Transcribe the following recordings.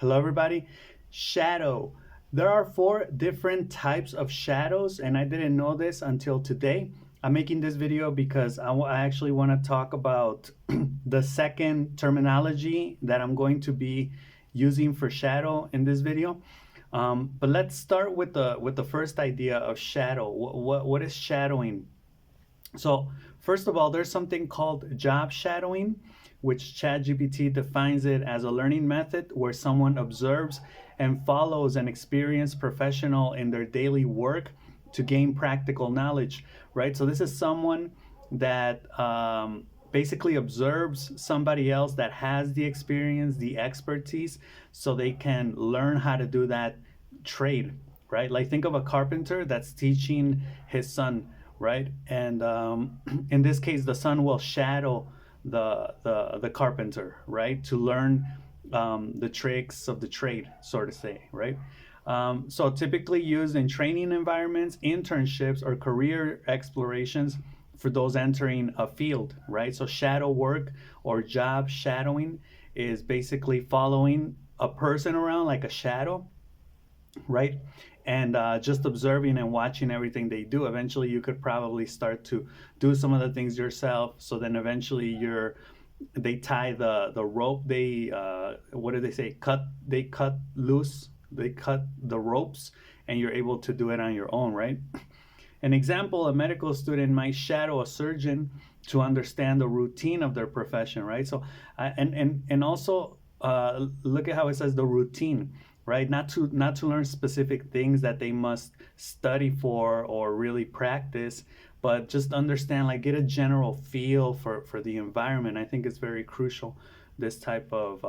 Hello, everybody. Shadow. There are four different types of shadows, and I didn't know this until today. I'm making this video because I actually want to talk about the second terminology that I'm going to be using for shadow in this video. But let's start with the first idea of shadow. What is shadowing? So, first of all, there's something called job shadowing, which ChatGPT defines it as a learning method where someone observes and follows an experienced professional in their daily work to gain practical knowledge, right? So, this is someone that basically observes somebody else that has the experience, the expertise, so they can learn how to do that trade, right? Like think of a carpenter that's teaching his son, right? And in this case, the son will shadow the carpenter, right, to learn the tricks of the trade, so to say, right? So typically used in training environments, internships, or career explorations for those entering a field, right? So shadow work or job shadowing is basically following a person around like a shadow, right? And just observing and watching everything they do. Eventually, you could probably start to do some of the things yourself. So then eventually, they tie the rope. They what do they say? They cut loose. They cut the ropes, and you're able to do it on your own, right? An example: a medical student might shadow a surgeon to understand the routine of their profession, right? So, and also look at how it says the routine, right? Not to learn specific things that they must study for or really practice, but just understand, like get a general feel for the environment. I think it's very crucial, this type of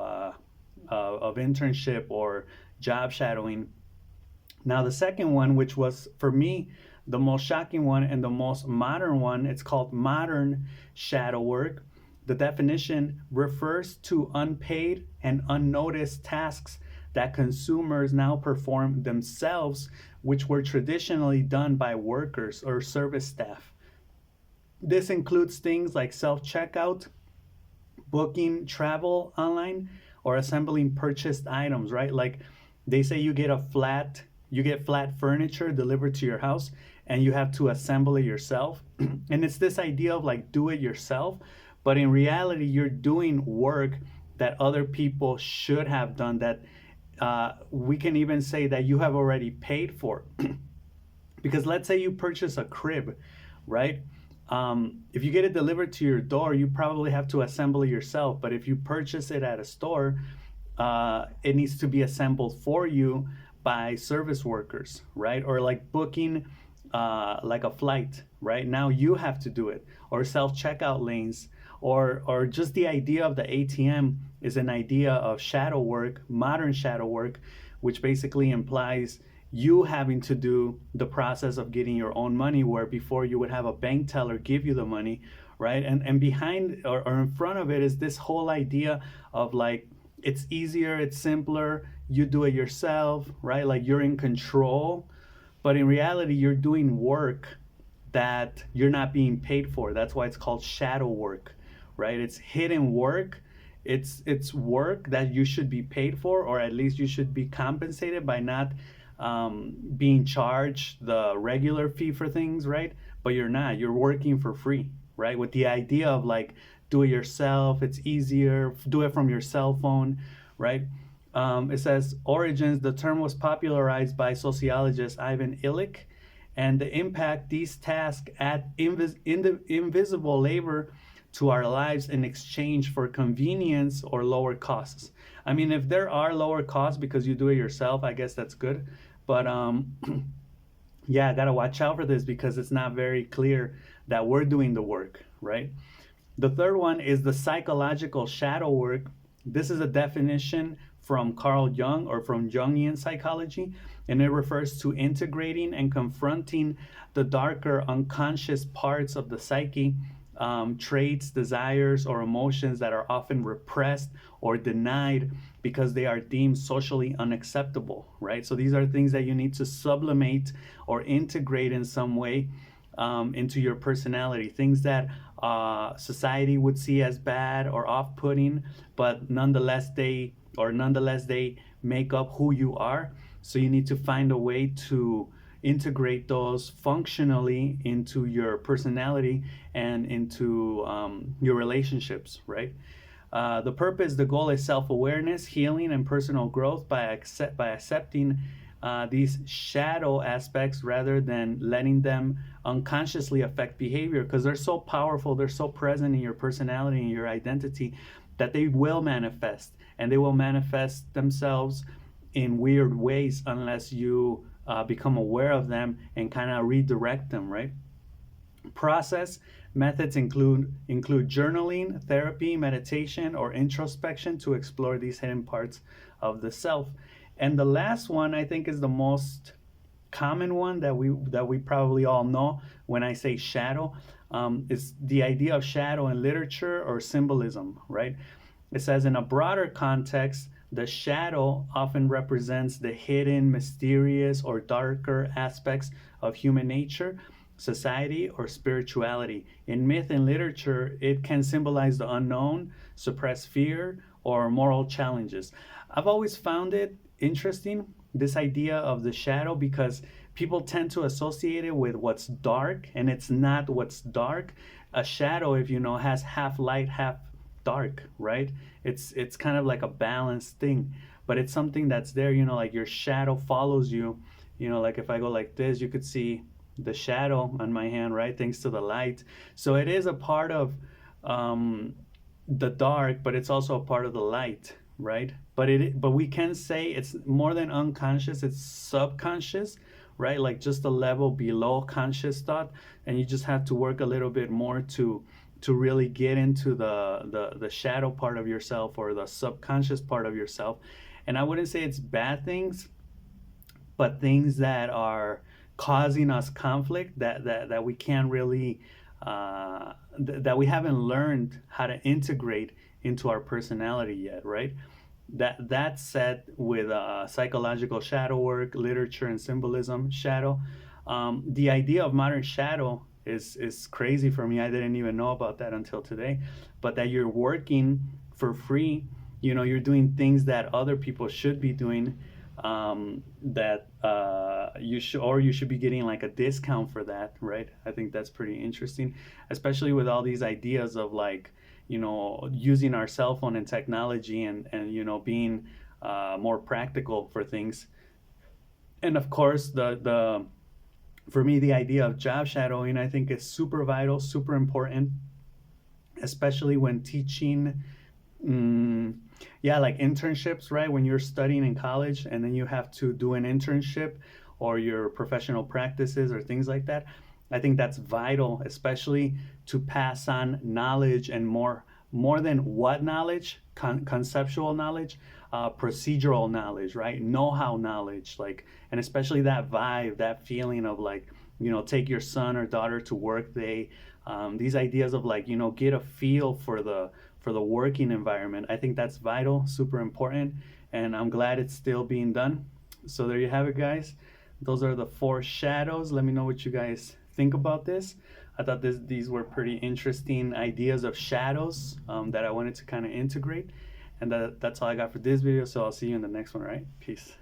internship or job shadowing. Now, the second one, which was for me the most shocking one and the most modern one, it's called modern shadow work. The definition refers to unpaid and unnoticed tasks that consumers now perform themselves, which were traditionally done by workers or service staff. This includes things like self checkout, booking travel online, or assembling purchased items, right? Like they say you get flat furniture delivered to your house and you have to assemble it yourself. And it's this idea of like do it yourself, but in reality, you're doing work that other people should have done, that we can even say that you have already paid for. Because let's say you purchase a crib, right? If you get it delivered to your door, you probably have to assemble it yourself. But if you purchase it at a store, it needs to be assembled for you by service workers, right? Or like booking like a flight, right? Now you have to do it. Or self checkout lanes, or just the idea of the ATM is an idea of shadow work, modern shadow work, which basically implies you having to do the process of getting your own money, where before you would have a bank teller give you the money, right? And behind or in front of it is this whole idea of like it's easier, it's simpler, you do it yourself, right? Like you're in control, but in reality you're doing work that you're not being paid for. That's why it's called shadow work, right? It's hidden work. It's work that you should be paid for, or at least you should be compensated by not being charged the regular fee for things, right? But you're not. You're working for free, right? With the idea of like do it yourself. It's easier. Do it from your cell phone, right? It says origins. The term was popularized by sociologist Ivan Illich, and the impact these tasks add invisible labor to our lives in exchange for convenience or lower costs. I mean, if there are lower costs because you do it yourself, I guess that's good. But yeah, I gotta watch out for this because it's not very clear that we're doing the work, right? The third one is the psychological shadow work. This is a definition from Carl Jung or from Jungian psychology, and it refers to integrating and confronting the darker unconscious parts of the psyche, traits, desires, or emotions that are often repressed or denied because they are deemed socially unacceptable, right? So these are things that you need to sublimate or integrate in some way into your personality, things that society would see as bad or off-putting, but nonetheless they make up who you are. So you need to find a way to integrate those functionally into your personality and into your relationships, right? The goal is self-awareness, healing, and personal growth by accepting these shadow aspects rather than letting them unconsciously affect behavior, because they're so powerful, they're so present in your personality and your identity that they will manifest, and they will manifest themselves in weird ways unless you become aware of them and kind of redirect them, right? Process methods include journaling, therapy, meditation, or introspection to explore these hidden parts of the self. And the last one I think is the most common one that we probably all know when I say shadow, is the idea of shadow in literature or symbolism, right? It says in a broader context, the shadow often represents the hidden, mysterious, or darker aspects of human nature, society, or spirituality. In myth and literature, it can symbolize the unknown, suppress fear, or moral challenges. I've always found it interesting, this idea of the shadow, because people tend to associate it with what's dark, and it's not what's dark. A shadow, if you know, has half light, half dark, right? It's kind of like a balanced thing, but it's something that's there, you know, like your shadow follows you. You know, like if I go like this, you could see the shadow on my hand, right? Thanks to the light. So it is a part of the dark, but it's also a part of the light, right? But we can say it's more than unconscious, it's subconscious, right? Like just a level below conscious thought, and you just have to work a little bit more to really get into the shadow part of yourself, or the subconscious part of yourself. And I wouldn't say it's bad things, but things that are causing us conflict, that we can't really that we haven't learned how to integrate into our personality yet, right? That said, with psychological shadow work, literature, and symbolism, shadow, the idea of modern shadow is crazy for me. I didn't even know about that until today. But that you're working for free, you know, you're doing things that other people should be doing, that you should be getting like a discount for that, right? I think that's pretty interesting, especially with all these ideas of, like, you know, using our cell phone and technology, and you know, being more practical for things. And of course, the for me, the idea of job shadowing, I think, is super vital, super important, especially when teaching. mm, yeah, like internships, right? When you're studying in college and then you have to do an internship, or your professional practices or things like that. I think that's vital, especially to pass on knowledge, and more than what knowledge, conceptual knowledge, procedural knowledge, right? Know-how knowledge, like, and especially that vibe, that feeling of, like, you know, take your son or daughter to work day. These ideas of, like, you know, get a feel for the working environment. I think that's vital, super important, and I'm glad it's still being done. So there you have it, guys. Those are the 4 shadows. Let me know what you guys think about this. I thought these were pretty interesting ideas of shadows, that I wanted to kind of integrate. And that's all I got for this video. So I'll see you in the next one, all right? Peace.